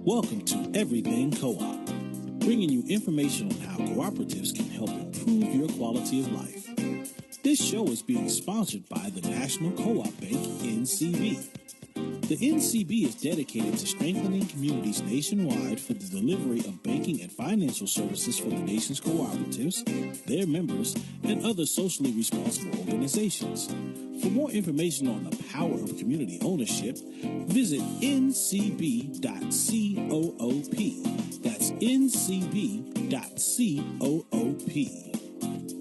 Welcome to Everything Co-op, bringing you information on how cooperatives can help improve your quality of life. This show is being sponsored by the National Co-op Bank, NCB. The NCB is dedicated to strengthening communities nationwide for the delivery of banking and financial services for the nation's cooperatives, their members, and other socially responsible organizations. For more information on the power of community ownership, visit ncb.coop. That's ncb.coop.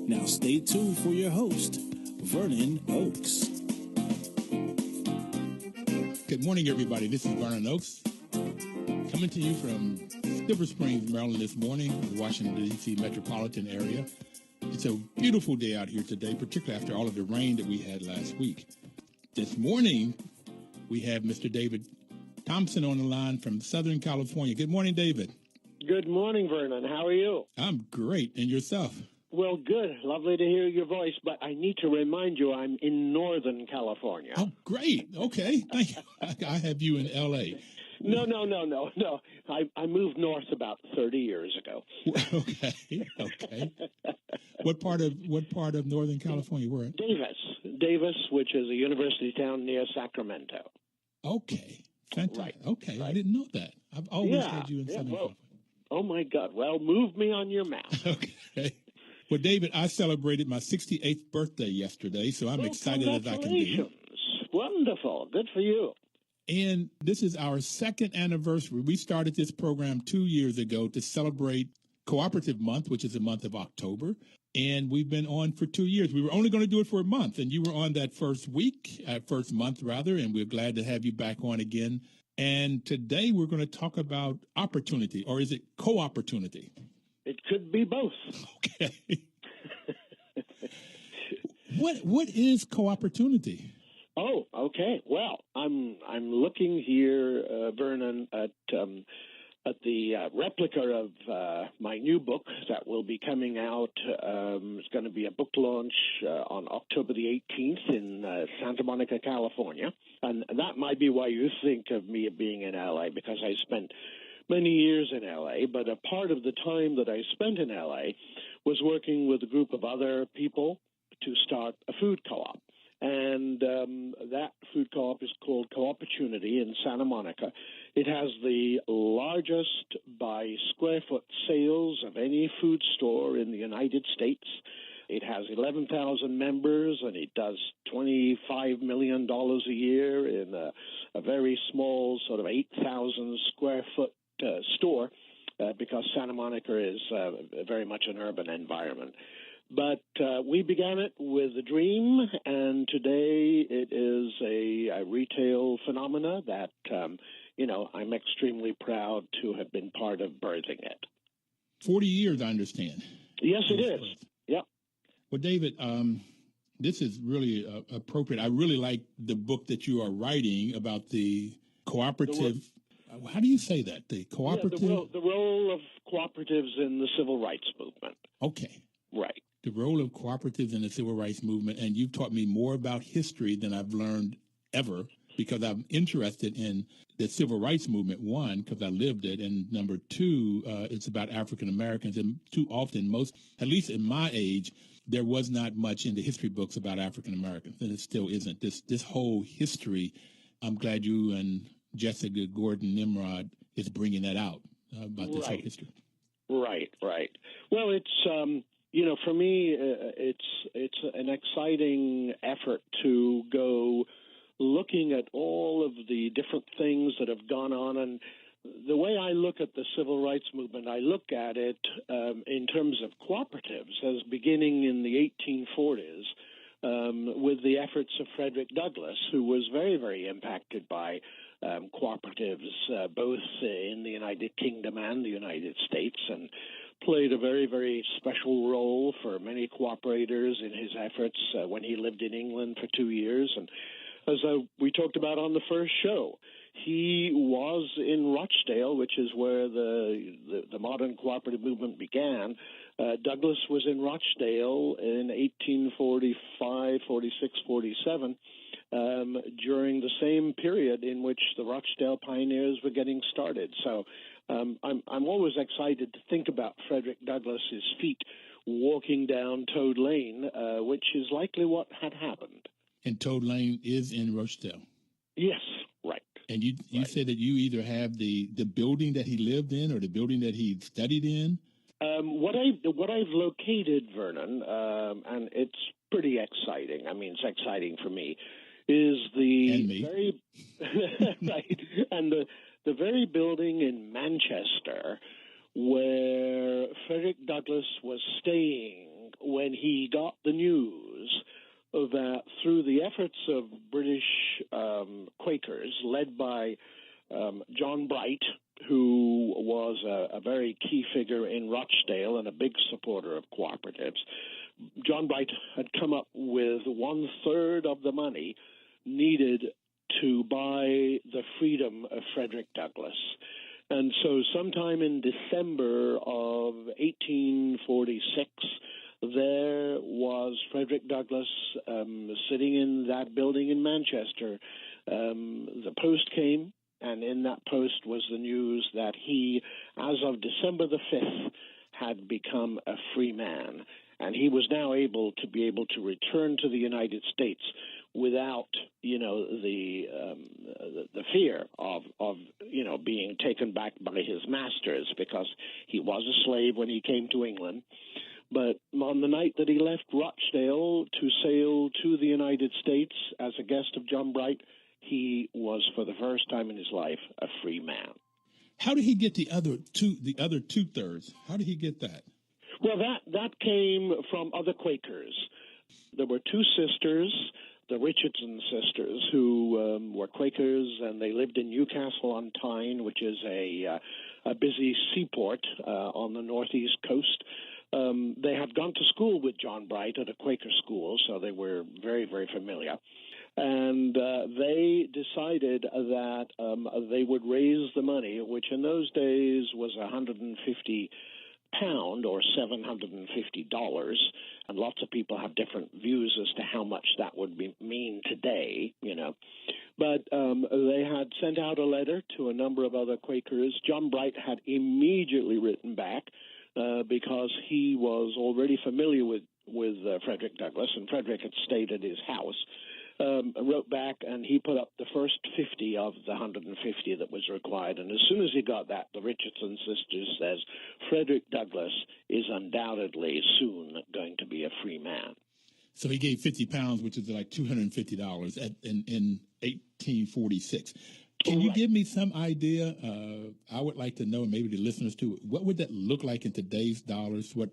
Now stay tuned for your host, Vernon Oakes. Good morning, everybody. This is Vernon Oakes, coming to you from Silver Springs, Maryland this morning, the Washington D.C. metropolitan area. It's a beautiful day out here today, particularly after all of the rain that we had last week. This morning, we have Mr. David Thompson on the line from Southern California. Good morning, David. Good morning, Vernon. How are you? I'm great. And yourself? Well, good. Lovely to hear your voice, but I need to remind you I'm in Northern California. Oh, great. Okay. Thank you. I have you in L.A. No. I moved north about 30 years ago. Okay. What part of Northern California were it? Davis, which is a university town near Sacramento. Okay. Fantastic. Right. Okay. Right. I didn't know that. I've always had you in Southern California. Oh, my God. Well, move me on your map. Okay. Well, David, I celebrated my 68th birthday yesterday, so I'm excited as I can be. Wonderful. Good for you. And this is our second anniversary. We started this program 2 years ago to celebrate Cooperative Month, which is the month of October. And we've been on for 2 years. We were only going to do it for a month, and you were on that first month, and we're glad to have you back on again. And today we're going to talk about opportunity, or is it co-opportunity? It could be both. Okay. What is co-opportunity? Oh, okay. Well, I'm looking here, Vernon, at the replica of my new book that will be coming out. It's going to be a book launch on October the 18th in Santa Monica, California. And that might be why you think of me being in L.A., because I spent many years in L.A., but a part of the time that I spent in L.A. was working with a group of other people to start a food co-op. And that food co-op is called Co-Opportunity in Santa Monica. It has the largest by square foot sales of any food store in the United States. It has 11,000 members, and it does $25 million a year in a very small sort of 8,000 square foot store because Santa Monica is very much an urban environment. But we began it with a dream, and today it is a retail phenomena that, I'm extremely proud to have been part of birthing it. 40 years, I understand. Yes, it is. Yep. Well, David, this is really appropriate. I really like the book that you are writing about the cooperative. How do you say that? The cooperative? Yeah, the role of cooperatives in the civil rights movement. Okay. Right. The role of cooperatives in the civil rights movement, and you've taught me more about history than I've learned ever, because I'm interested in the civil rights movement, one, because I lived it, and number two, it's about African Americans, and too often, at least in my age, there was not much in the history books about African Americans, and it still isn't. This whole history, I'm glad you and Jessica Gordon Nimrod is bringing that out about this whole history. Right. Well, it's for me, it's an exciting effort to go looking at all of the different things that have gone on. And the way I look at the civil rights movement, I look at it in terms of cooperatives as beginning in the 1840s with the efforts of Frederick Douglass, who was very, very impacted by cooperatives, both in the United Kingdom and the United States, and played a very, very special role for many cooperators in his efforts when he lived in England for 2 years. And as we talked about on the first show, he was in Rochdale, which is where the modern cooperative movement began. Douglass was in Rochdale in 1845, 46, 47, during the same period in which the Rochdale pioneers were getting started. So I'm always excited to think about Frederick Douglass's feet walking down Toad Lane, which is likely what had happened. And Toad Lane is in Rochdale. Yes, right. And you said that you either have the building that he lived in or the building that he studied in? What I've located, Vernon, and it's pretty exciting. I mean, it's exciting for me. Is the very right, and the very building in Manchester where Frederick Douglass was staying when he got the news that through the efforts of British Quakers led by John Bright, who was a very key figure in Rochdale and a big supporter of cooperatives, John Bright had come up with 1/3 of the money needed to buy the freedom of Frederick Douglass. And so sometime in December of 1846, there was Frederick Douglass sitting in that building in Manchester. The post came, and in that post was the news that he, as of December the 5th, had become a free man. And he was now able to return to the United States without, the fear of being taken back by his masters, because he was a slave when he came to England. But on the night that he left Rochdale to sail to the United States as a guest of John Bright, he was, for the first time in his life, a free man. How did he get the other 2/3? How did he get that? Well, that came from other Quakers. There were two sisters, the Richardson sisters, who were Quakers, and they lived in Newcastle on Tyne, which is a busy seaport on the northeast coast. They had gone to school with John Bright at a Quaker school, so they were very, very familiar. And they decided that they would raise the money, which in those days was £150 or $750. And lots of people have different views as to how much that would mean today, But they had sent out a letter to a number of other Quakers. John Bright had immediately written back because he was already familiar with Frederick Douglass, and Frederick had stayed at his house. Wrote back, and he put up the first 50 of the 150 that was required. And as soon as he got that, the Richardson sisters says, Frederick Douglass is undoubtedly soon going to be a free man. So he gave £50, which is like $250 in 1846. Can you give me some idea? I would like to know, and maybe the listeners too, what would that look like in today's dollars? What?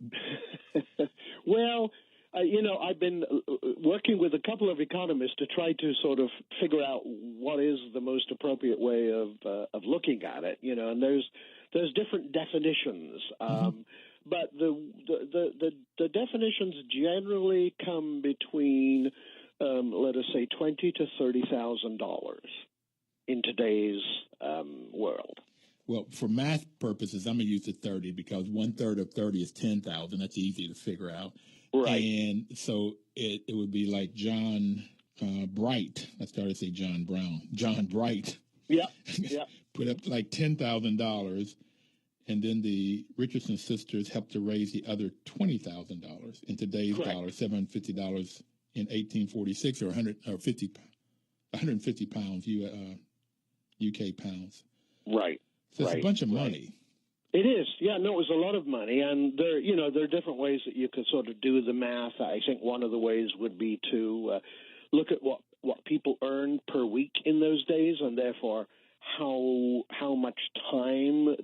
Well, I've been working with a couple of economists to try to sort of figure out what is the most appropriate way of looking at it. And there's different definitions, but the definitions generally come between, let us say, $20,000 to $30,000 in today's world. Well, for math purposes, I'm going to use the 30 because 1/3 of 30 is 10,000. That's easy to figure out. Right. And so it would be like John Bright. I started to say John Brown. John Bright. Yeah. Put up like $10,000, and then the Richardson sisters helped to raise the other $20,000 in today's dollars, $750 in 1846, or 150 pounds, UK pounds. Right. So it's a bunch of money. It is. Yeah, no, it was a lot of money. And there are different ways that you could sort of do the math. I think one of the ways would be to look at what people earned per week in those days, and therefore how much time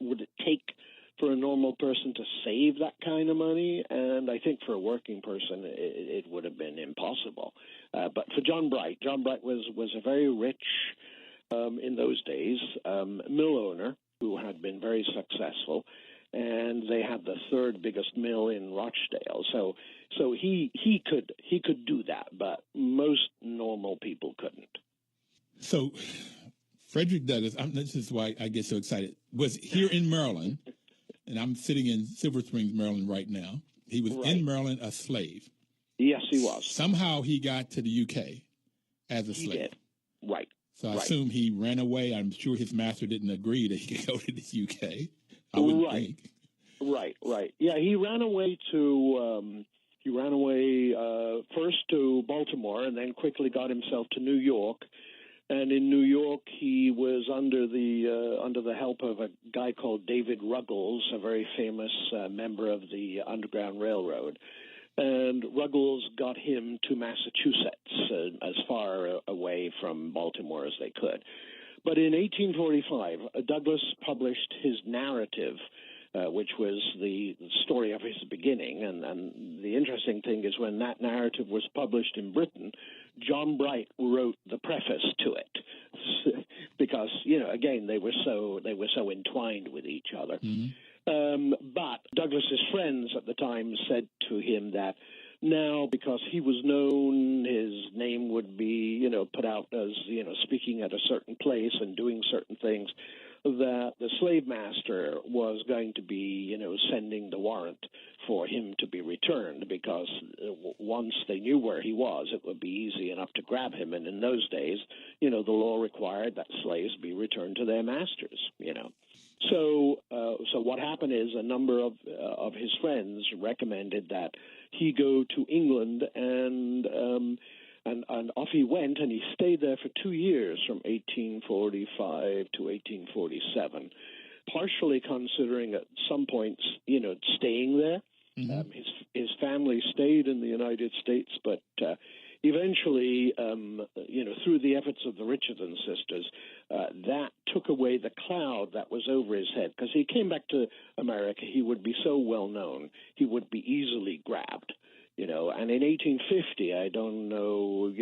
would it take for a normal person to save that kind of money. And I think for a working person, it would have been impossible. But for John Bright was a very rich, in those days, mill owner who had been very successful, and they had the third biggest mill in Rochdale. So he could do that, but most normal people couldn't. So Frederick Douglass, this is why I get so excited, was here in Maryland, and I'm sitting in Silver Springs, Maryland right now. He was in Maryland a slave. Yes, he was. Somehow he got to the UK as a he slave. did. Right. So I assume he ran away. I'm sure his master didn't agree that he could go to the UK. I wouldn't think. Right. Yeah, he ran away first to Baltimore, and then quickly got himself to New York. And in New York, he was under the help of a guy called David Ruggles, a very famous member of the Underground Railroad. And Ruggles got him to Massachusetts, as far away from Baltimore as they could. But in 1845, Douglass published his narrative, which was the story of his beginning. And the interesting thing is when that narrative was published in Britain, John Bright wrote the preface to it because, again, they were so entwined with each other. Mm-hmm. But Douglass's friends at the time said to him that now, because he was known, his name would be, put out as, speaking at a certain place and doing certain things, that the slave master was going to be, sending the warrant for him to be returned, because once they knew where he was, it would be easy enough to grab him. And in those days, the law required that slaves be returned to their masters, So what happened is a number of his friends recommended that he go to England, and off he went, and he stayed there for 2 years, from 1845 to 1847, partially considering at some points, staying there. Mm-hmm. His family stayed in the United States, but eventually, through the efforts of the Richardson sisters, that took away the cloud that was over his head. Because he came back to America, he would be so well known, he would be easily grabbed. And in 1850, I don't know,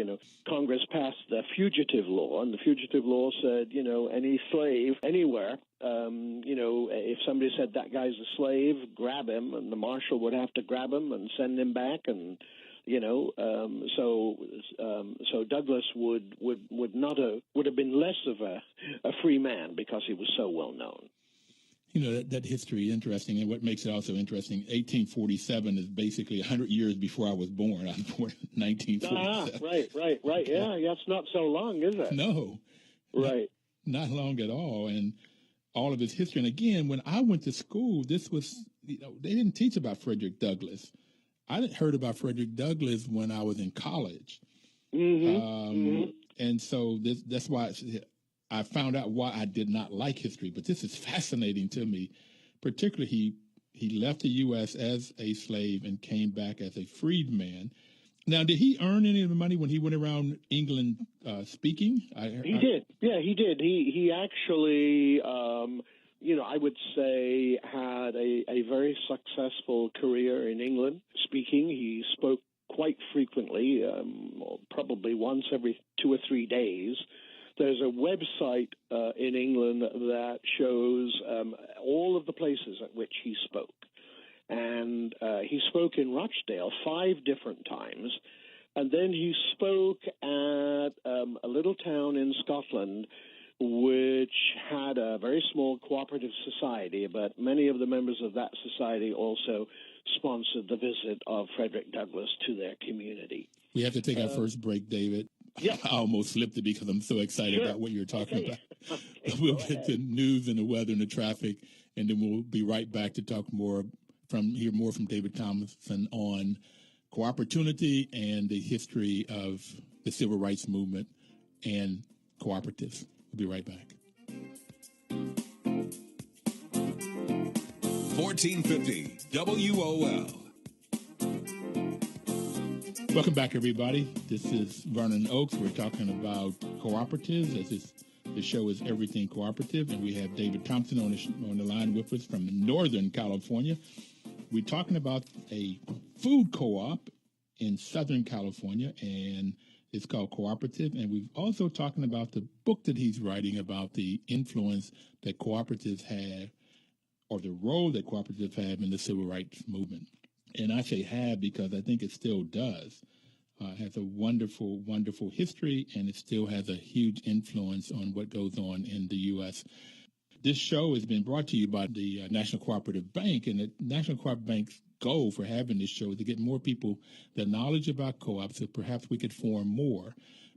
Congress passed the fugitive law, and the fugitive law said, any slave anywhere, if somebody said that guy's a slave, grab him, and the marshal would have to grab him and send him back, and so Douglass would have been less of a free man because he was so well known. That history is interesting, and what makes it also interesting, 1847 is basically 100 years before I was born. I was born in 1947. Right. Yeah, it's not so long, is it? No. Right. Not long at all, and all of his history. And again, when I went to school, this was, they didn't teach about Frederick Douglass. I heard about Frederick Douglass when I was in college. Mm-hmm. And so that's why I found out why I did not like history. But this is fascinating to me. Particularly, he left the U.S. as a slave and came back as a freedman. Now, did he earn any of the money when he went around England speaking? He did. Yeah, he did. He actually, I would say, had a very successful career in England speaking. He spoke quite frequently, probably once every 2 or 3 days. There's a website in England that shows all of the places at which he spoke. And he spoke in Rochdale 5 different times. And then he spoke at a little town in Scotland which had a very small cooperative society, but many of the members of that society also sponsored the visit of Frederick Douglass to their community. We have to take our first break, David. Yep. I almost slipped it because I'm so excited about what you're talking about. Okay, we'll get the news and the weather and the traffic, and then we'll be right back to talk hear more from David Thompson on cooperativity and the history of the civil rights movement and cooperatives. We'll be right back. 1450 WOL. Welcome back, everybody. This is Vernon Oaks. We're talking about cooperatives. The show is Everything Cooperative, and we have David Thompson on the line with us from Northern California. We're talking about a food co-op in Southern California, and it's called Cooperative. And we're also talking about the book that he's writing about the influence that cooperatives have, or the role that cooperatives have in the civil rights movement. And I say have because I think it still does. It has a wonderful, wonderful history, and it still has a huge influence on what goes on in the U.S. This show has been brought to you by the National Cooperative Bank, and the National Cooperative Bank's goal for having this show is to get more people the knowledge about co-ops, so perhaps we could form more.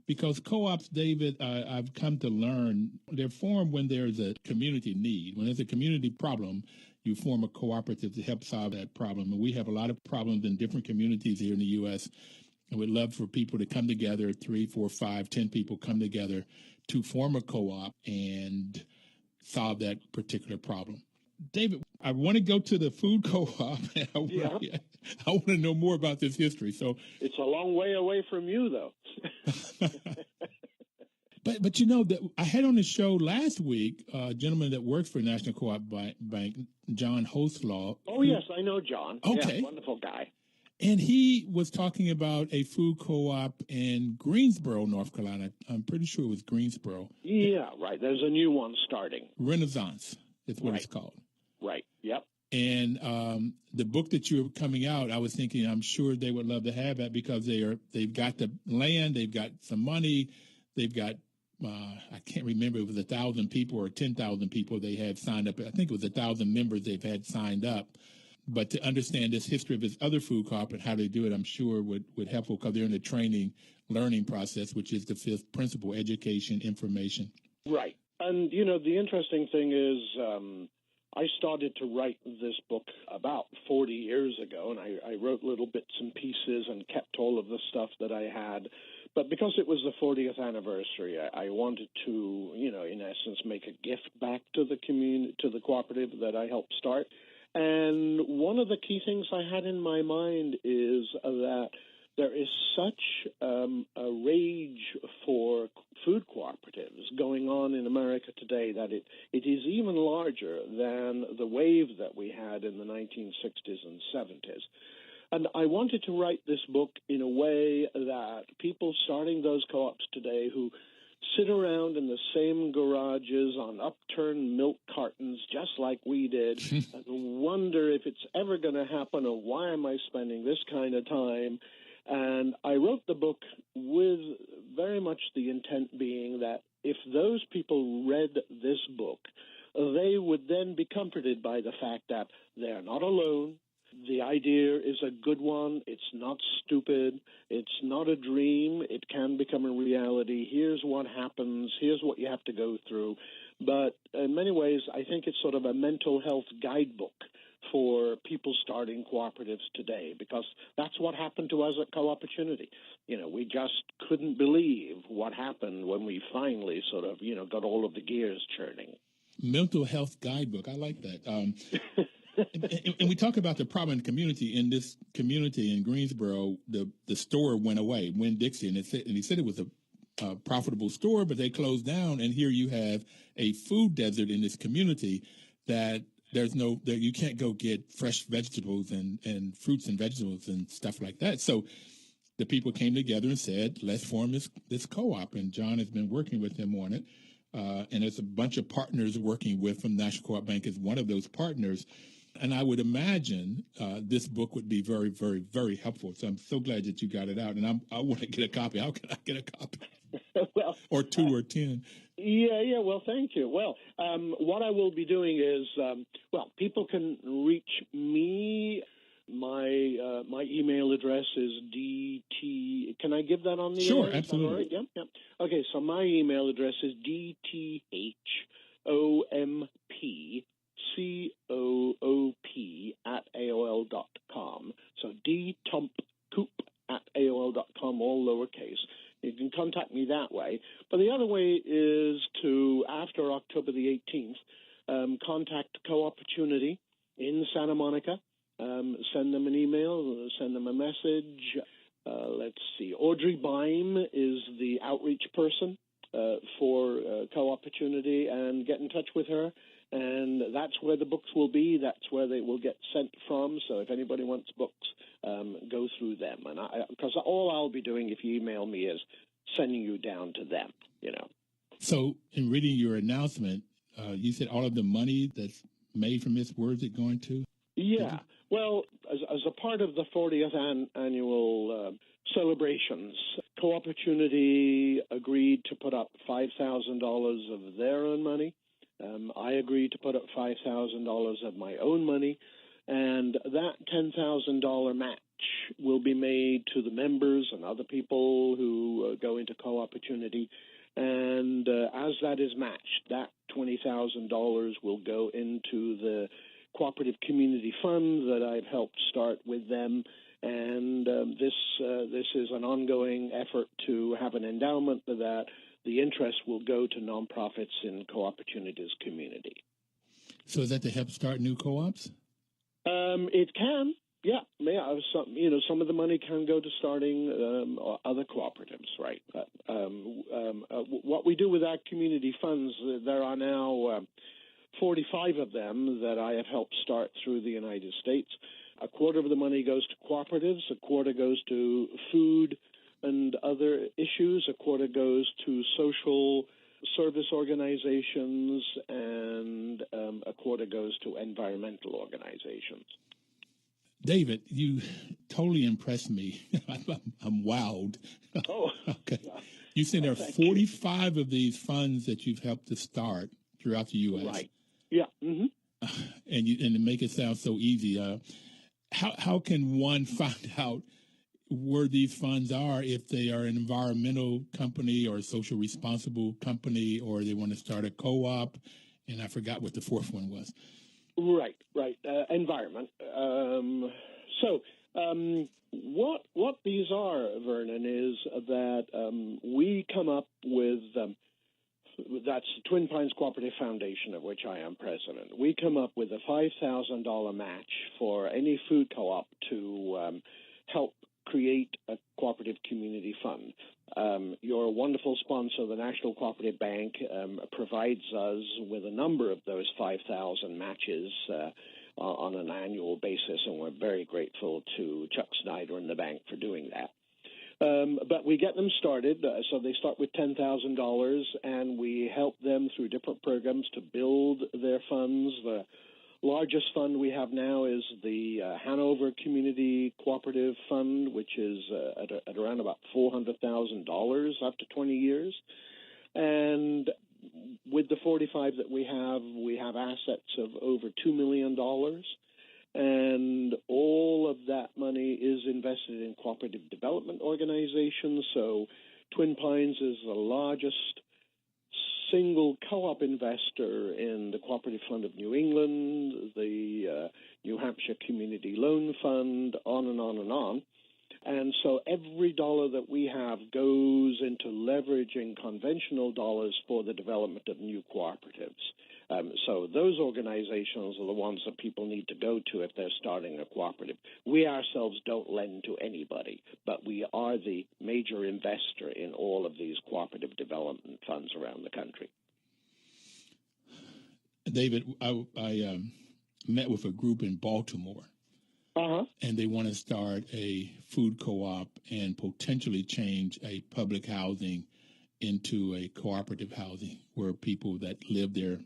Because co-ops, David, I've come to learn, they're formed when there's a community need. When there's a community problem, you form a cooperative to help solve that problem. And we have a lot of problems in different communities here in the U.S., and we'd love for people to come together, 3, 4, 5, 10 people come together to form a co-op and solve that particular problem. David, I want to go to the food co-op. And I want to know more about this history. So it's a long way away from you, though. But you know, that I had on the show last week a gentleman that works for National Co-op Bank, John Hoslaw. Oh, yes, I know John. Okay. Yeah, wonderful guy. And he was talking about a food co-op in Greensboro, North Carolina. I'm pretty sure it was Greensboro. Yeah, right. There's a new one starting. Renaissance is what it's called. Right, yep. And the book that you're coming out, I was thinking, I'm sure they would love to have that because they've got the land, they've got some money, they've got, I can't remember if it was 1,000 people or 10,000 people they had signed up. I think it was 1,000 members they've had signed up. But to understand this history of his other food co-op and how they do it, I'm sure would help because they're in the training, learning process, which is the fifth principle, education, information. Right. And, you know, the interesting thing is I started to write this book about 40 years ago, and I wrote little bits and pieces and kept all of the stuff that I had. But because it was the 40th anniversary, I wanted to, you know, in essence, make a gift back to the community, to the cooperative that I helped start. And one of the key things I had in my mind is that there is such a rage for food cooperatives going on in America today that it is even larger than the wave that we had in the 1960s and 70s. And I wanted to write this book in a way that people starting those co-ops today who sit around in the same garages on upturned milk cartons just like we did and wonder if it's ever going to happen or why am I spending this kind of time. And I wrote the book with very much the intent being that if those people read this book, they would then be comforted by the fact that they're not alone. The idea is a good one. It's not stupid. It's not a dream. It can become a reality. Here's what happens. Here's what you have to go through. But in many ways, I think it's sort of a mental health guidebook for people starting cooperatives today, because that's what happened to us at Co-Opportunity. You know, we just couldn't believe what happened when we finally sort of, you know, got all of the gears churning. Mental health guidebook. I like that. And we talk about the problem in the community. In this community in Greensboro, the store went away, Winn-Dixie, and he said it was a profitable store, but they closed down. And here you have a food desert in this community that you can't go get fresh vegetables and fruits and vegetables and stuff like that. So the people came together and said, let's form this co-op. And John has been working with them on it. And there's a bunch of partners working with them. National Co-op Bank is one of those partners. And I would imagine this book would be very, very, very helpful. So I'm so glad that you got it out. And I want to get a copy. How can I get a copy? Well, or 2 or 10. Yeah. Well, thank you. Well, what I will be doing is, people can reach me. My email address is DT. Can I give that on the air? Sure, absolutely. Right? Yep. Okay, so my email address is dthompcoop@AOL.com. So dtompcoop@AOL.com, all lowercase. You can contact me that way. But the other way is to, after October the 18th, contact Co-Opportunity in Santa Monica. Send them an email, send them a message. Let's see. Audrey Beim is the outreach person for Co-Opportunity, and get in touch with her. And that's where the books will be. That's where they will get sent from. So if anybody wants books, go through them. And because all I'll be doing if you email me is sending you down to them, you know. So in reading your announcement, you said all of the money that's made from this, where is it going to? Yeah. Well, as a part of the 40th annual celebrations, Co-Opportunity agreed to put up $5,000 of their own money. I agreed to put up $5,000 of my own money. And that $10,000 match will be made to the members and other people who go into co-opportunity. And as that is matched, that $20,000 will go into the Cooperative Community Fund that I've helped start with them. And this is an ongoing effort to have an endowment that the interest will go to nonprofits in Co-Opportunities community. So is that to help start new co-ops? It can, yeah. Some of the money can go to starting other cooperatives, right? What we do with our community funds, there are now 45 of them that I have helped start through the United States. A quarter of the money goes to cooperatives, a quarter goes to food and other issues, a quarter goes to social service organizations, and a quarter goes to environmental organizations. David, you totally impressed me. I'm wowed. Oh, okay. You said there are 45 of these funds that you've helped to start throughout the U.S. Right. Yeah. Mm-hmm. And to make it sound so easy, how can one find out where these funds are if they are an environmental company or a social responsible company, or they want to start a co-op? And I forgot what the fourth one was. Right. Environment. What these are, Vernon, is that we come up with, that's the Twin Pines Cooperative Foundation, of which I am president. We come up with a $5,000 match for any food co-op to help create a cooperative community fund. Your wonderful sponsor, the National Cooperative Bank, provides us with a number of those 5,000 matches on an annual basis, and we're very grateful to Chuck Snyder and the bank for doing that. But we get them started, so they start with $10,000, and we help them through different programs to build their funds. The largest fund we have now is the Hanover Community Cooperative Fund, which is at around about $400,000 after 20 years. And with the 45 that we have assets of over $2 million. And all of that money is invested in cooperative development organizations. So Twin Pines is the largest single co-op investor in the Cooperative Fund of New England, the New Hampshire Community Loan Fund, on and on and on. And so every dollar that we have goes into leveraging conventional dollars for the development of new cooperatives. So those organizations are the ones that people need to go to if they're starting a cooperative. We ourselves don't lend to anybody, but we are the major investor in all of these cooperative development funds around the country. David, I met with a group in Baltimore, and they want to start a food co-op and potentially change a public housing into a cooperative housing where people that live there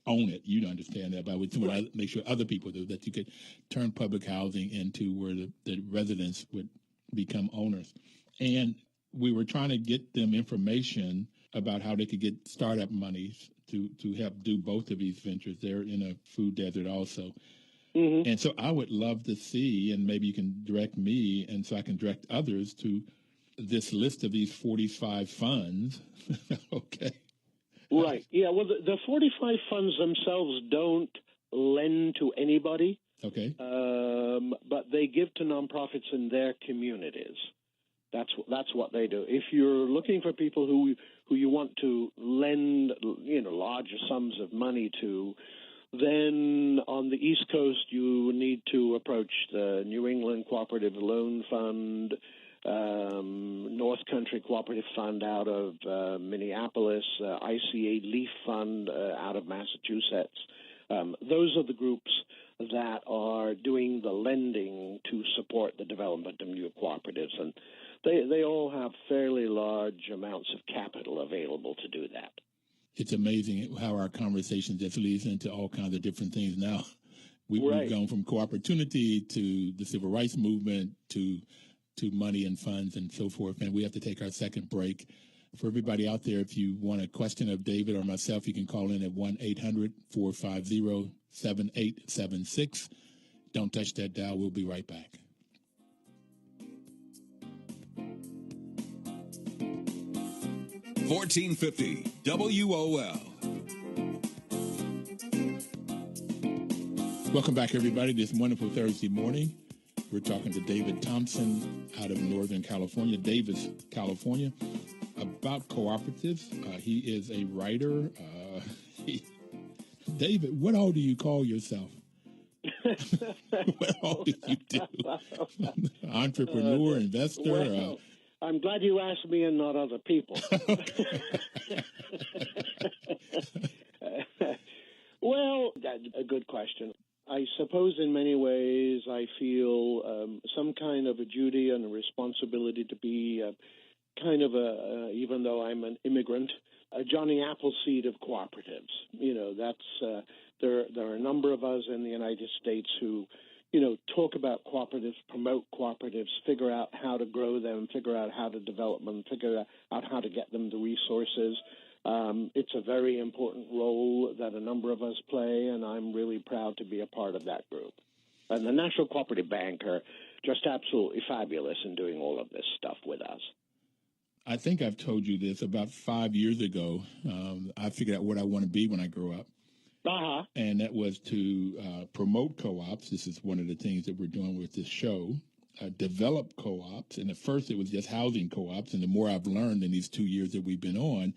own it. You understand that, but I would make sure other people do that. You could turn public housing into where the residents would become owners. And we were trying to get them information about how they could get startup monies to help do both of these ventures. They're in a food desert also. Mm-hmm. And so I would love to see, and maybe you can direct me, and so I can direct others to this list of these 45 funds. Okay. Right. Yeah, well, the 45 funds themselves don't lend to anybody. Okay. But they give to nonprofits in their communities. That's what they do. If you're looking for people who you want to lend, larger sums of money to, then on the East Coast you need to approach the New England Cooperative Loan Fund, North Country Cooperative Fund out of Minneapolis, ICA Leaf Fund out of Massachusetts. Those are the groups that are doing the lending to support the development of new cooperatives, and they all have fairly large amounts of capital available to do that. It's amazing how our conversation just leads into all kinds of different things now. We've gone from co-opportunity to the civil rights movement to money and funds and so forth, and we have to take our second break. For everybody out there, if you want a question of David or myself, you can call in at 1-800-450-7876. Don't touch that dial. We'll be right back. $14.50 WOL. Welcome back, everybody, this wonderful Thursday morning. We're talking to David Thompson out of Northern California, Davis, California, about cooperatives. He is a writer. David, what all do you call yourself? What all do you do? Entrepreneur, investor? Well, I'm glad you asked me and not other people. Well, that's a good question. I suppose in many ways I feel some kind of a duty and a responsibility to be kind of even though I'm an immigrant, a Johnny Appleseed of cooperatives. You know, that's there are a number of us in the United States who, you know, talk about cooperatives, promote cooperatives, figure out how to grow them, figure out how to develop them, figure out how to get them the resources. It's a very important role that a number of us play, and I'm really proud to be a part of that group. And the National Cooperative Bank are just absolutely fabulous in doing all of this stuff with us. I think I've told you this about 5 years ago. I figured out what I want to be when I grow up. Uh-huh. And that was to promote co-ops. This is one of the things that we're doing with this show. Develop co-ops. And at first it was just housing co-ops. And the more I've learned in these 2 years that we've been on,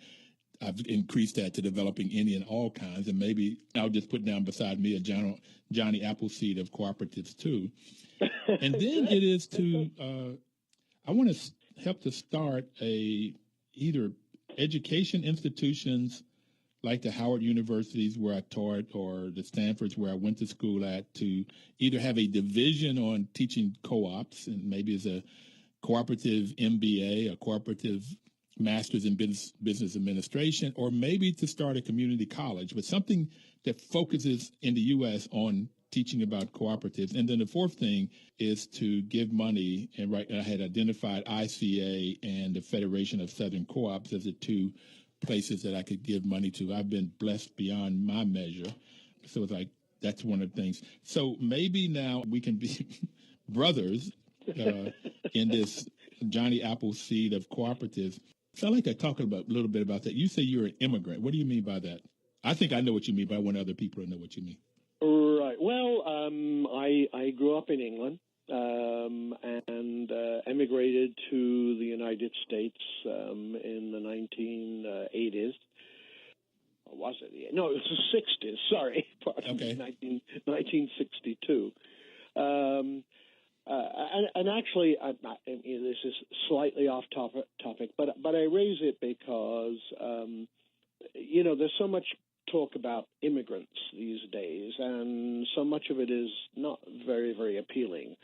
I've increased that to developing any and all kinds. And maybe I'll just put down beside me a Johnny Appleseed of cooperatives too. And then it is to, I want to help to start either education institutions like the Howard Universities where I taught or the Stanfords where I went to school at, to either have a division on teaching co-ops, and maybe as a cooperative MBA, a cooperative master's in business administration, or maybe to start a community college, but something that focuses in the U.S. on teaching about cooperatives. And then the fourth thing is to give money, and I had identified ICA and the Federation of Southern Co-ops as the two places that I could give money to. I've been blessed beyond my measure. So it's like, that's one of the things. So maybe now we can be brothers in this Johnny Appleseed of cooperatives. So I'd like to talk a little bit about that. You say you're an immigrant. What do you mean by that? I think I know what you mean, but I want other people to know what you mean. Right. Well, I grew up in England and emigrated to the United States in the 1980s. Or was it? No, it was the 60s. Sorry. Pardon me. 1962. And actually, this is slightly off topic, but I raise it because, there's so much talk about immigrants these days, and so much of it is not very, very appealing.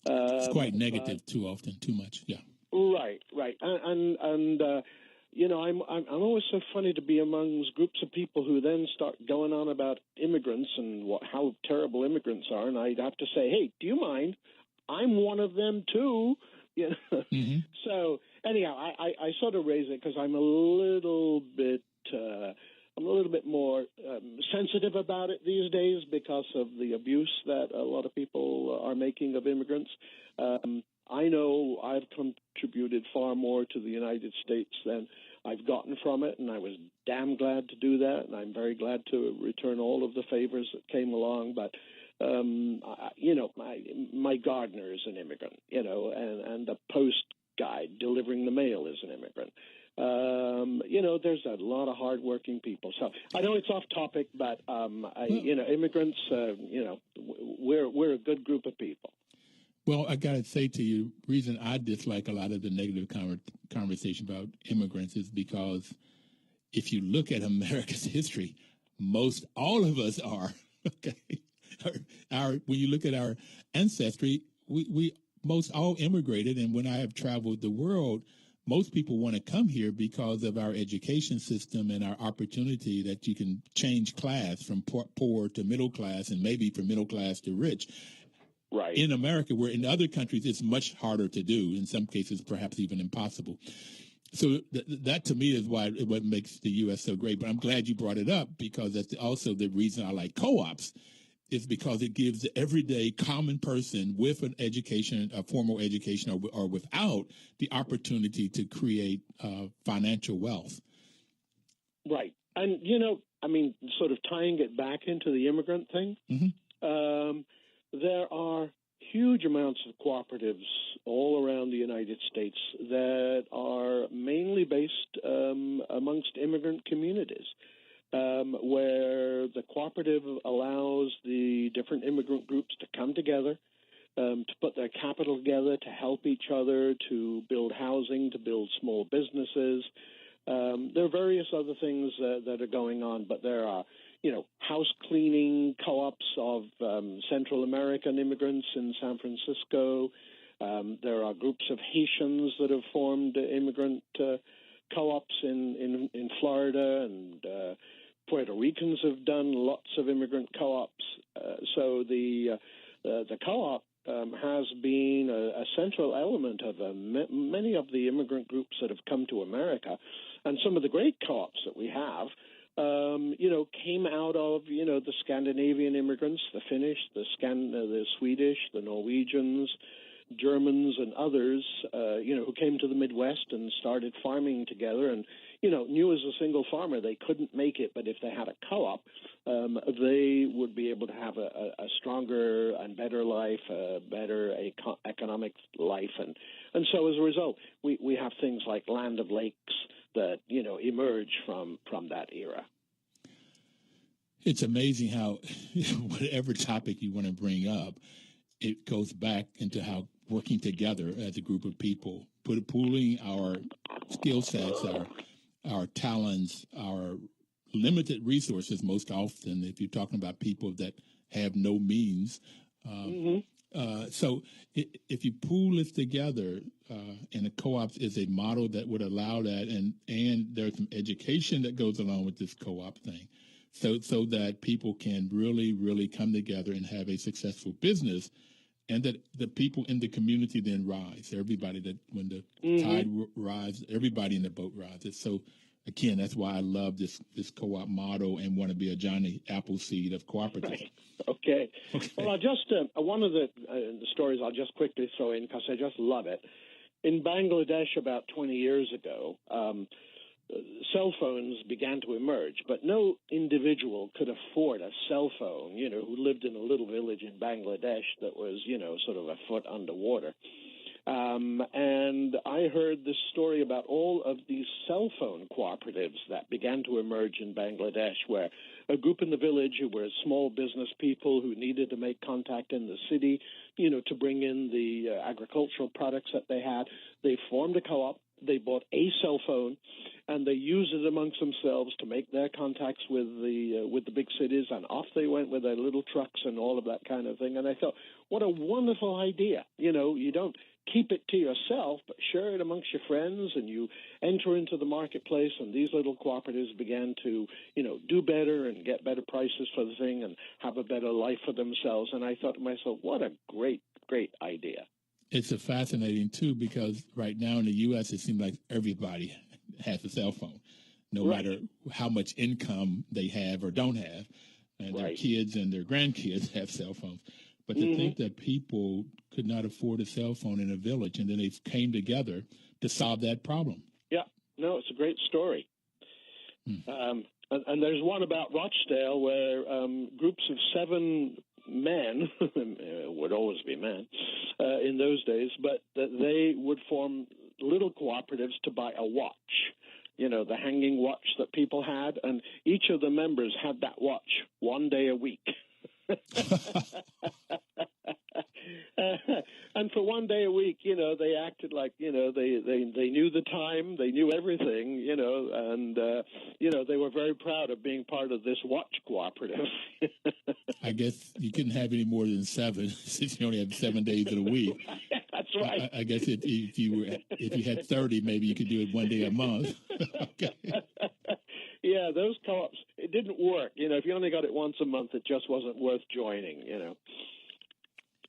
It's quite negative too often, too much, yeah. Right. And I'm always so funny to be amongst groups of people who then start going on about immigrants and how terrible immigrants are, and I'd have to say, hey, do you mind? I'm one of them too. Mm-hmm. So anyhow, I sort of raise it because I'm a little bit more sensitive about it these days because of the abuse that a lot of people are making of immigrants. I know I've contributed far more to the United States than I've gotten from it, and I was damn glad to do that, and I'm very glad to return all of the favors that came along. But my gardener is an immigrant, and the post guy delivering the mail is an immigrant. There's a lot of hardworking people. So I know it's off topic, but immigrants, we're a good group of people. Well, I got to say to you, reason I dislike a lot of the negative conversation about immigrants is because if you look at America's history, most all of us are, okay. When you look at our ancestry, we most all immigrated, and when I have traveled the world, most people want to come here because of our education system and our opportunity that you can change class from poor to middle class and maybe from middle class to rich. Right. In America, where in other countries it's much harder to do, in some cases perhaps even impossible. So that to me is what makes the U.S. so great. But I'm glad you brought it up because that's also the reason I like co-ops is because it gives the everyday common person with an education, a formal education, or without, the opportunity to create financial wealth. Right. And, sort of tying it back into the immigrant thing, there are huge amounts of cooperatives all around the United States that are mainly based amongst immigrant communities, where the cooperative allows the different immigrant groups to come together, to put their capital together, to help each other, to build housing, to build small businesses. There are various other things that are going on, but there are, house cleaning co-ops of Central American immigrants in San Francisco. There are groups of Haitians that have formed immigrant co-ops in Florida, and Puerto Ricans have done lots of immigrant co-ops. So the co-op has been a central element of many of the immigrant groups that have come to America. And some of the great co-ops that we have, came out of, the Scandinavian immigrants, the Finnish, the Swedish, the Norwegians, Germans, and others, who came to the Midwest and started farming together and, knew as a single farmer they couldn't make it, but if they had a co-op, they would be able to have a stronger and better life, a better economic life. And so as a result, we have things like Land of Lakes that, emerge from that era. It's amazing how whatever topic you want to bring up, it goes back into how working together as a group of people, pooling our skill sets, our talents, our limited resources most often, if you're talking about people that have no means. So if you pool this together, and a co-op is a model that would allow that, and there's some education that goes along with this co-op thing, so that people can really, really come together and have a successful business, and that the people in the community then rise. Everybody, that when the tide rises, everybody in the boat rises. So again, that's why I love this co-op model and want to be a Johnny Appleseed of cooperatives. Right. Okay. Well, I'll just one of the stories I'll just quickly throw in because I just love it. In Bangladesh about 20 years ago, cell phones began to emerge, but no individual could afford a cell phone, who lived in a little village in Bangladesh that was, sort of a foot underwater. And I heard this story about all of these cell phone cooperatives that began to emerge in Bangladesh, where a group in the village who were small business people who needed to make contact in the city, to bring in the agricultural products that they had. They formed a co-op. They bought a cell phone, and they used it amongst themselves to make their contacts with the big cities, and off they went with their little trucks and all of that kind of thing. And I thought, what a wonderful idea. You don't keep it to yourself, but share it amongst your friends, and you enter into the marketplace, and these little cooperatives began to, do better and get better prices for the thing and have a better life for themselves. And I thought to myself, what a great, great idea. It's a fascinating, too, because right now in the U.S., it seems like everybody has a cell phone, no matter how much income they have or don't have. And their kids and their grandkids have cell phones. But to think that people could not afford a cell phone in a village, and then they came together to solve that problem. Yeah. No, it's a great story. And there's one about Rochdale where groups of 7 men, would always be men in those days, but that they would form little cooperatives to buy a watch, the hanging watch that people had, and each of the members had that watch one day a week. And for one day a week, they acted like, they knew the time, they knew everything, and, they were very proud of being part of this watch cooperative. I guess you couldn't have any more than 7 since you only have 7 days in a week. That's right. I guess if you had 30, maybe you could do it one day a month. Okay. Yeah, those co-ops, it didn't work. If you only got it once a month, it just wasn't worth joining,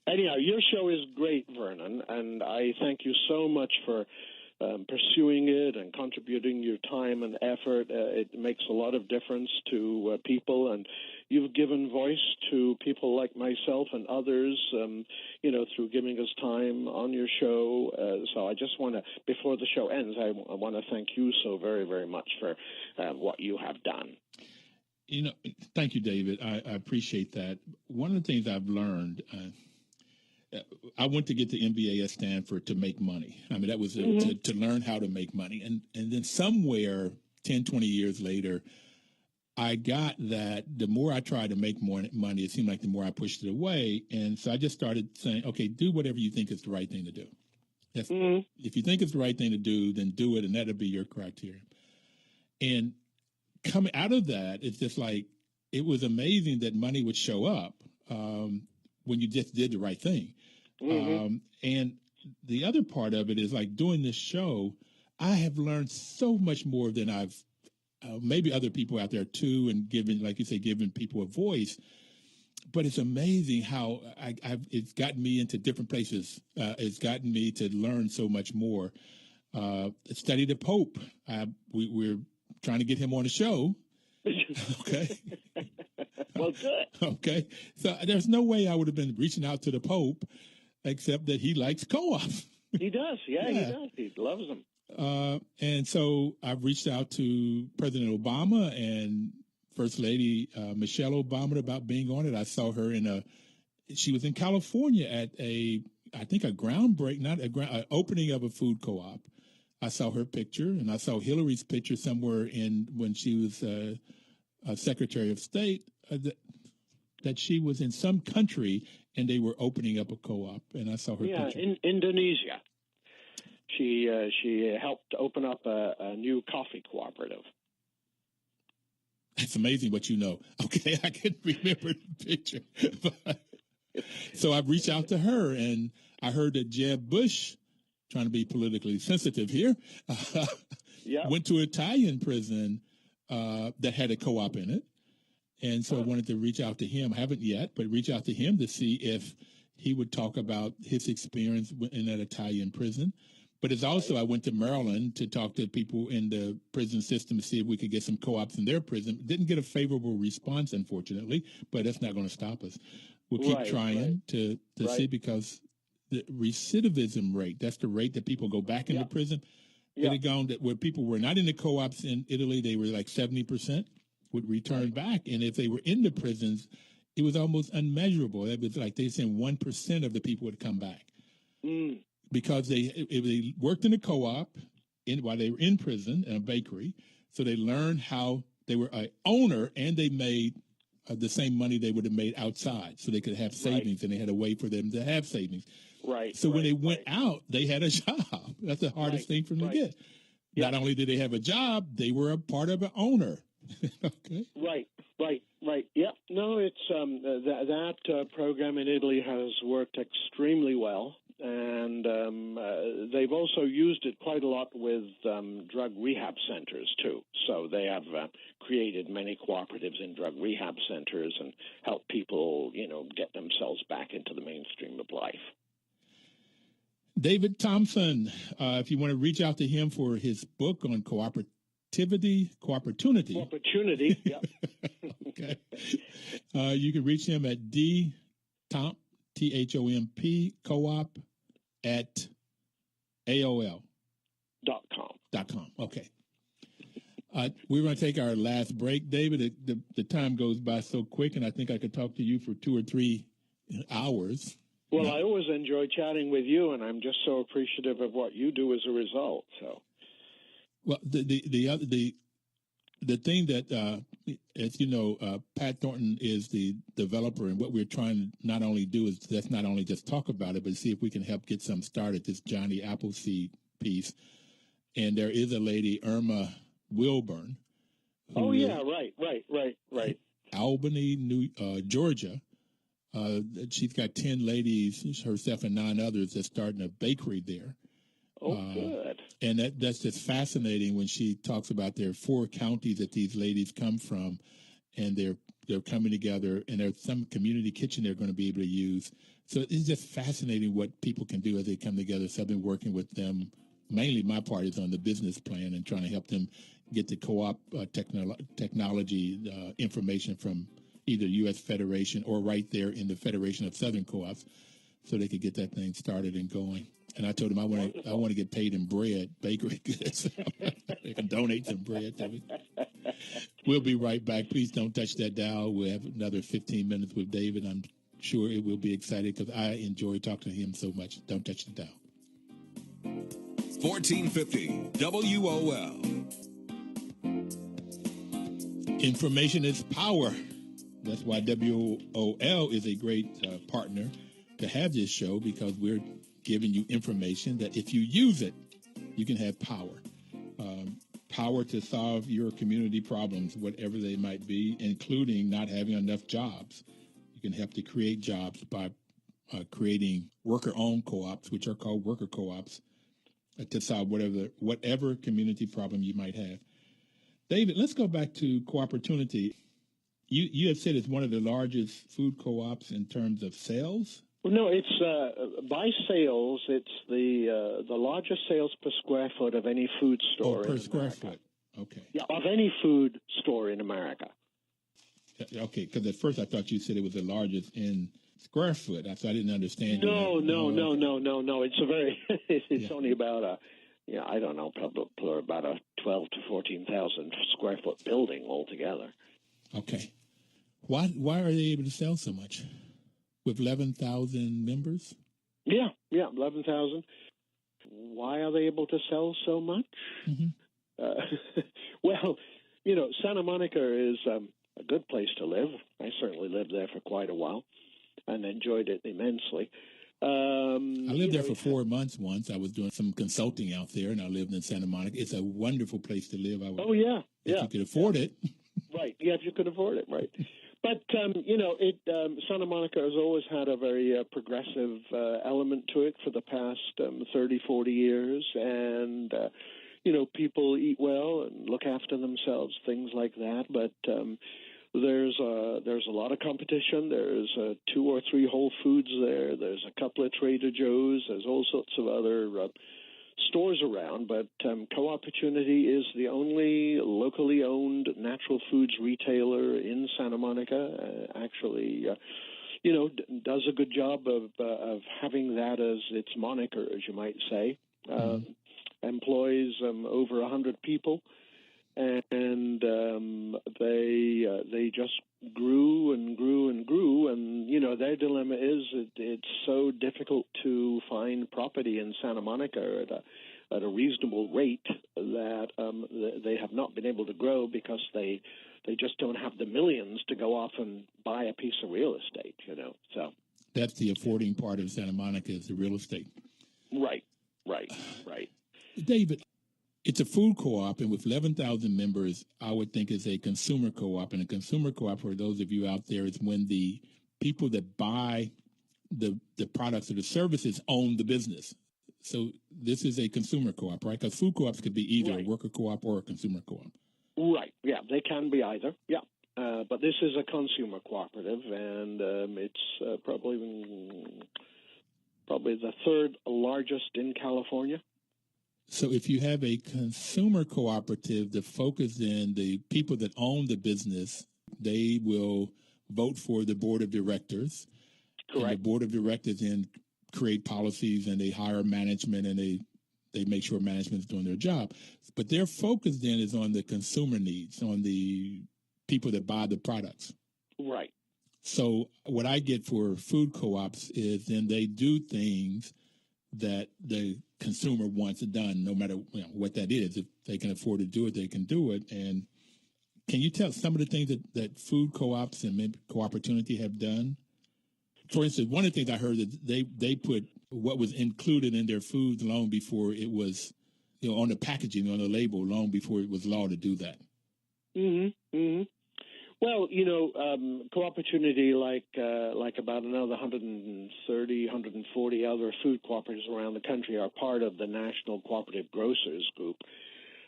Anyhow, your show is great, Vernon, and I thank you so much for pursuing it and contributing your time and effort. It makes a lot of difference to people, and you've given voice to people like myself and others, through giving us time on your show. So I just want to, before the show ends, I want to thank you so very, very much for what you have done. Thank you, David. I appreciate that. One of the things I've learned, I went to get the MBA at Stanford to make money. I mean, that was to learn how to make money. And then somewhere 10, 20 years later, I got that the more I tried to make more money, it seemed like the more I pushed it away. And so I just started saying, okay, do whatever you think is the right thing to do. If you think it's the right thing to do, then do it, and that'll be your criteria. And coming out of that, it's just like, it was amazing that money would show up when you just did the right thing. And the other part of it is, like, doing this show, I have learned so much more than I've maybe other people out there too, and giving, like you say, giving people a voice. But it's amazing how it's gotten me into different places. It's gotten me to learn so much more. Study the Pope. We're trying to get him on the show. Okay. Well, good. Okay. So there's no way I would have been reaching out to the Pope, except that he likes co-op. He does. Yeah, he does. He loves them. And so I've reached out to President Obama and First Lady Michelle Obama about being on it. I saw her she was in California at an opening of a food co-op. I saw her picture, and I saw Hillary's picture somewhere when she was Secretary of State, that she was in some country and they were opening up a co-op, and I saw her picture. Yeah, in Indonesia. She helped open up a new coffee cooperative. That's amazing what you know. Okay, I can't remember the picture. So I've reached out to her, and I heard that Jeb Bush, trying to be politically sensitive here, went to an Italian prison that had a co-op in it. And so I wanted to reach out to him. I haven't yet, but reach out to him to see if he would talk about his experience in that Italian prison. But it's also, I went to Maryland to talk to people in the prison system to see if we could get some co-ops in their prison. Didn't get a favorable response, unfortunately, but that's not going to stop us. We'll keep trying to see, because the recidivism rate, that's the rate that people go back into prison. It had gone where people were not in the co-ops in Italy, they were like 70% would return back. And if they were in the prisons, it was almost unmeasurable. It was like they said 1% of the people would come back. Because they worked in a co-op while they were in prison in a bakery, so they learned how they were an owner, and they made the same money they would have made outside, so they could have savings, and they had a way for them to have savings. So when they went out, they had a job. That's the hardest thing for them to get. Not only did they have a job, they were a part of an owner. Okay. Right. Yeah. No, it's that program in Italy has worked extremely well. And they've also used it quite a lot with drug rehab centers, too. So they have created many cooperatives in drug rehab centers and help people, get themselves back into the mainstream of life. David Thompson, if you want to reach out to him for his book on opportunity. Yeah. Okay. You can reach him at THOMP, co-op at AOL.com. Okay. We're going to take our last break, David. The time goes by so quick, and I think I could talk to you for 2 or 3 hours. Well, I always enjoy chatting with you, and I'm just so appreciative of what you do as a result. So, well, the thing that, as you know, Pat Thornton is the developer, and what we're trying to not only do is let's not only just talk about it, but see if we can help get some started, this Johnny Appleseed piece. And there is a lady, Irma Wilburn. Right. Albany, Georgia. She's got 10 ladies, herself and 9 others, that's starting a bakery there. Good. And that's just fascinating when she talks about there are 4 counties that these ladies come from, and they're coming together, and there's some community kitchen they're going to be able to use. So it's just fascinating what people can do as they come together. So I've been working with them. Mainly my part is on the business plan and trying to help them get the co-op technology information from either U.S. Federation or right there in the Federation of Southern Co-ops, so they could get that thing started and going. And I told them I want to get paid in bread, bakery goods. They can donate some bread to me. We'll be right back. Please don't touch that dial. We'll have another 15 minutes with David. I'm sure it will be exciting because I enjoy talking to him so much. Don't touch the dial. 1450 WOL. Information is power. That's why WOL is a great partner to have this show, because we're giving you information that if you use it, you can have power. Power to solve your community problems, whatever they might be, including not having enough jobs. You can help to create jobs by creating worker-owned co-ops, which are called worker co-ops, to solve whatever community problem you might have. David, let's go back to Co-Opportunity. You have said it's one of the largest food co-ops in terms of sales. Well, no, it's by sales. It's the largest sales per square foot of any food store. Oh, per square foot. Okay. Yeah, of any food store in America. Okay, because at first I thought you said it was the largest in square foot. So I didn't understand. No. It's a very. It's only about I don't know, probably about a 12 to 14,000 square foot building altogether. Okay. Why are they able to sell so much? With 11,000 members? Yeah, 11,000. Why are they able to sell so much? Mm-hmm. Well, Santa Monica is a good place to live. I certainly lived there for quite a while and enjoyed it immensely. I lived there for 4 months once. I was doing some consulting out there, and I lived in Santa Monica. It's a wonderful place to live. If you could afford it. Right, yeah, if you could afford it, right. But, Santa Monica has always had a very progressive element to it for the past 30, 40 years. And, people eat well and look after themselves, things like that. But there's a lot of competition. There's 2 or 3 Whole Foods there. There's a couple of Trader Joe's. There's all sorts of other stores around, but Co-Opportunity is the only locally owned natural foods retailer in Santa Monica. Does a good job of having that as its moniker, as you might say. Employs over 100 people, and they just grew and grew and grew. And their dilemma is it's so difficult to find property in Santa Monica at a reasonable rate that they have not been able to grow because they just don't have the millions to go off and buy a piece of real estate. So that's the affording part of Santa Monica, is the real estate. Right. David, it's a food co-op, and with 11,000 members, I would think it's a consumer co-op. And a consumer co-op, for those of you out there, is when the people that buy the products or the services own the business. So this is a consumer co-op, right? Because food co-ops could be either a worker co-op or a consumer co-op. Right, yeah, they can be either, yeah. But this is a consumer cooperative, and it's probably the 3rd largest in California. So if you have a consumer cooperative, the focus in the people that own the business, they will vote for the board of directors. Correct. And the board of directors then create policies, and they hire management, and they make sure management is doing their job. But their focus then is on the consumer needs, on the people that buy the products. Right. So what I get for food co-ops is then they do things that the consumer wants it done, no matter what that is. If they can afford to do it, they can do it. And can you tell some of the things that food co-ops and maybe Co-Opportunity have done? For instance, one of the things I heard that they put what was included in their foods long before it was, on the packaging, on the label, long before it was law to do that. Mm-hmm. Mm-hmm. Well, Co-Opportunity, like about another 130, 140 other food cooperatives around the country, are part of the National Cooperative Grocers Group.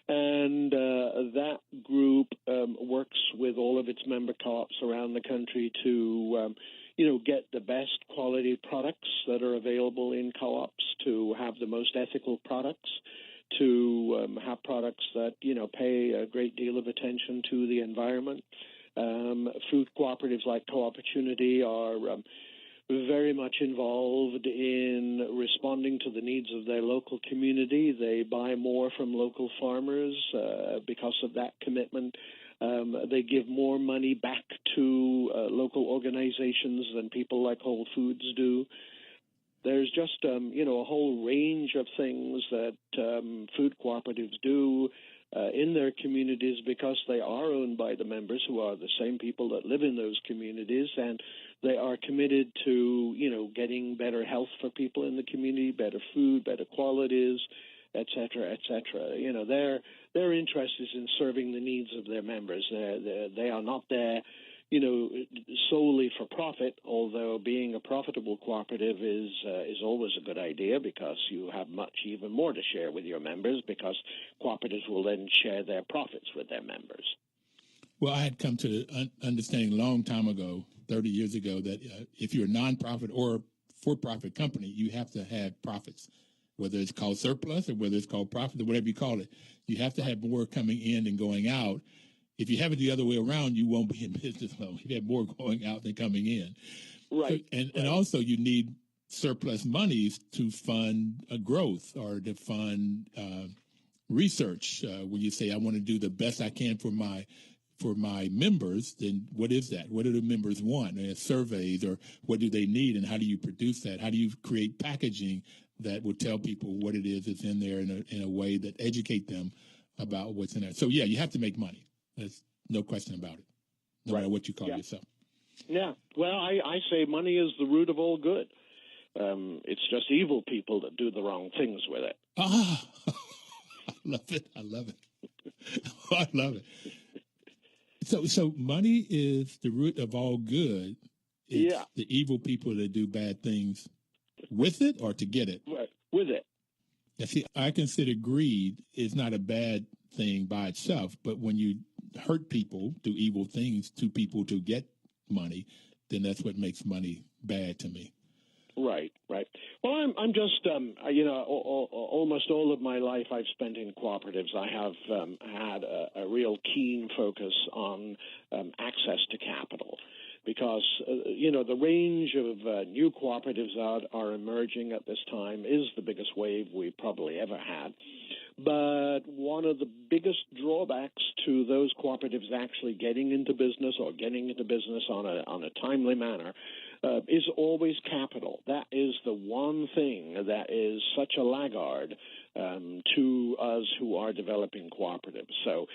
And that group works with all of its member co-ops around the country to, get the best quality products that are available in co-ops, to have the most ethical products, to have products that, pay a great deal of attention to the environment. Food cooperatives like Co-Opportunity are very much involved in responding to the needs of their local community. They buy more from local farmers because of that commitment. They give more money back to local organizations than people like Whole Foods do. There's just, a whole range of things that food cooperatives do in their communities because they are owned by the members who are the same people that live in those communities, and they are committed to, getting better health for people in the community, better food, better qualities, et cetera, et cetera. Their interest is in serving the needs of their members. They are not there, solely for profit, although being a profitable cooperative is always a good idea because you have even more to share with your members because cooperatives will then share their profits with their members. Well, I had come to the understanding a long time ago, 30 years ago, that if you're a nonprofit or for-profit company, you have to have profits, whether it's called surplus or whether it's called profit or whatever you call it. You have to have more coming in than going out. If you have it the other way around, you won't be in business long. You have more going out than coming in. Right. So, and also you need surplus monies to fund growth or to fund research. When you say, I want to do the best I can for my members, then what is that? What do the members want? Surveys, or what do they need, and how do you produce that? How do you create packaging that will tell people what it is that's in there in a way that educate them about what's in there? So, yeah, you have to make money. There's no question about it, no matter what you call yourself. Yeah. Well, I say money is the root of all good. It's just evil people that do the wrong things with it. I love it. I love it. So money is the root of all good. It's the evil people that do bad things with it or to get it. Right. With it. Yeah, see, I consider greed is not a bad thing by itself, but when you hurt people, do evil things to people to get money, then that's what makes money bad to me. Right. Well, I'm just, almost all of my life I've spent in cooperatives. I have had a real keen focus on access to capital because, the range of new cooperatives are emerging at this time is the biggest wave we probably ever had. But one of the biggest drawbacks to those cooperatives actually getting into business or getting into business on a timely manner is always capital. That is the one thing that is such a laggard to us who are developing cooperatives. So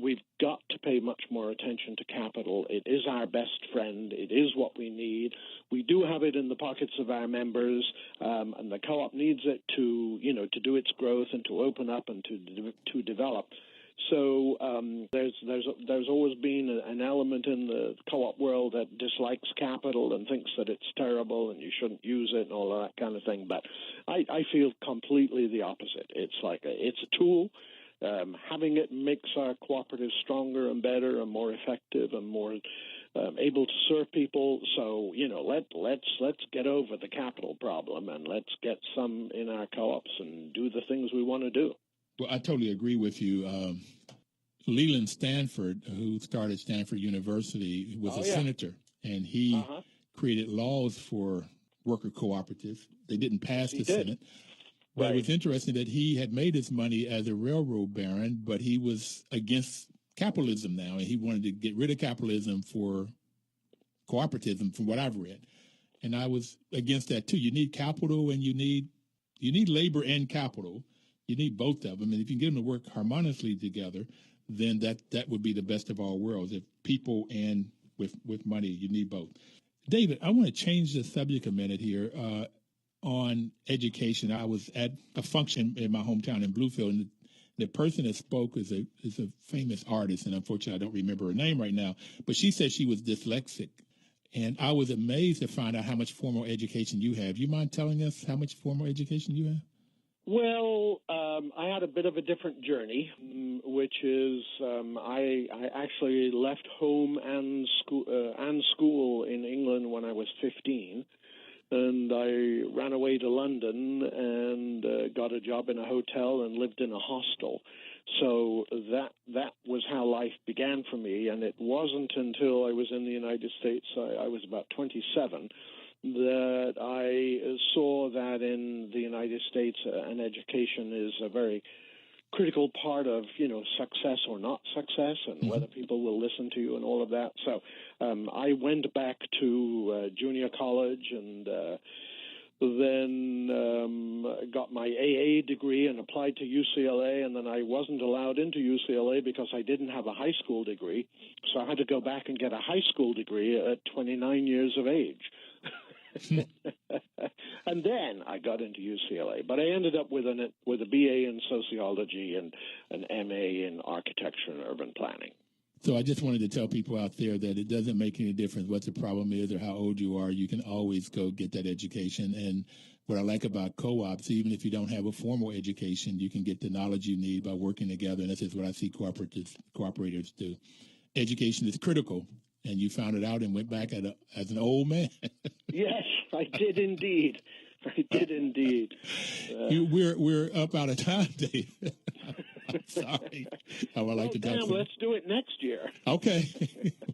we've got to pay much more attention to capital. It is our best friend. It is what we need. We do have it in the pockets of our members, and the co-op needs it to do its growth and to open up and to develop. So there's always been an element in the co-op world that dislikes capital and thinks that it's terrible and you shouldn't use it and all of that kind of thing. But I feel completely the opposite. It's like it's a tool. Having it makes our cooperatives stronger and better and more effective and more able to serve people. So let's get over the capital problem and let's get some in our co-ops and do the things we want to do. Well, I totally agree with you. Leland Stanford, who started Stanford University, was a senator, and he created laws for worker cooperatives. They didn't pass the Senate. But it was interesting that he had made his money as a railroad baron, but he was against capitalism now, and he wanted to get rid of capitalism for cooperativism, from what I've read. And I was against that, too. You need capital, and you need labor and capital. You need both of them, and if you can get them to work harmoniously together, then that would be the best of all worlds. If people and with money, you need both. David, I want to change the subject a minute here on education. I was at a function in my hometown in Bluefield, and the person that spoke is a famous artist, and unfortunately I don't remember her name right now, but she said she was dyslexic. And I was amazed to find out how much formal education you have. You mind telling us how much formal education you have? Well, I had a bit of a different journey, which is I actually left home and school in England when I was 15, and I ran away to London and got a job in a hotel and lived in a hostel. So that was how life began for me, and it wasn't until I was in the United States, I was about 27, that I saw that in the United States an education is a very critical part of, success or not success, and whether people will listen to you and all of that. So I went back to junior college and then got my AA degree and applied to UCLA, and then I wasn't allowed into UCLA because I didn't have a high school degree. So I had to go back and get a high school degree at 29 years of age. And then I got into UCLA, but I ended up with a BA in sociology and an MA in architecture and urban planning. So I just wanted to tell people out there that it doesn't make any difference what the problem is or how old you are. You can always go get that education. And what I like about co-ops, even if you don't have a formal education, you can get the knowledge you need by working together. And this is what I see cooperators do. Education is critical. And you found it out and went back as an old man. Yes, I did indeed. We're up out of time, Dave. I'm sorry. I would like to talk to you. Let's do it next year. Okay.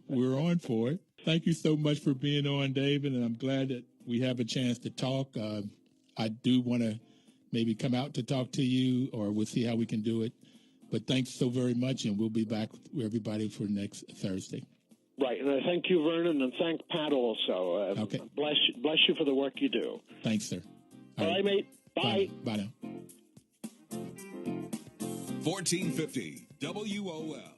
We're on for it. Thank you so much for being on, David, and I'm glad that we have a chance to talk. I do want to maybe come out to talk to you, or we'll see how we can do it. But thanks so very much, and we'll be back with everybody for next Thursday. Right, and I thank you, Vernon, and thank Pat also. Okay. Bless you for the work you do. Thanks, sir. All right, mate. Bye. Bye now. 1450 WOL.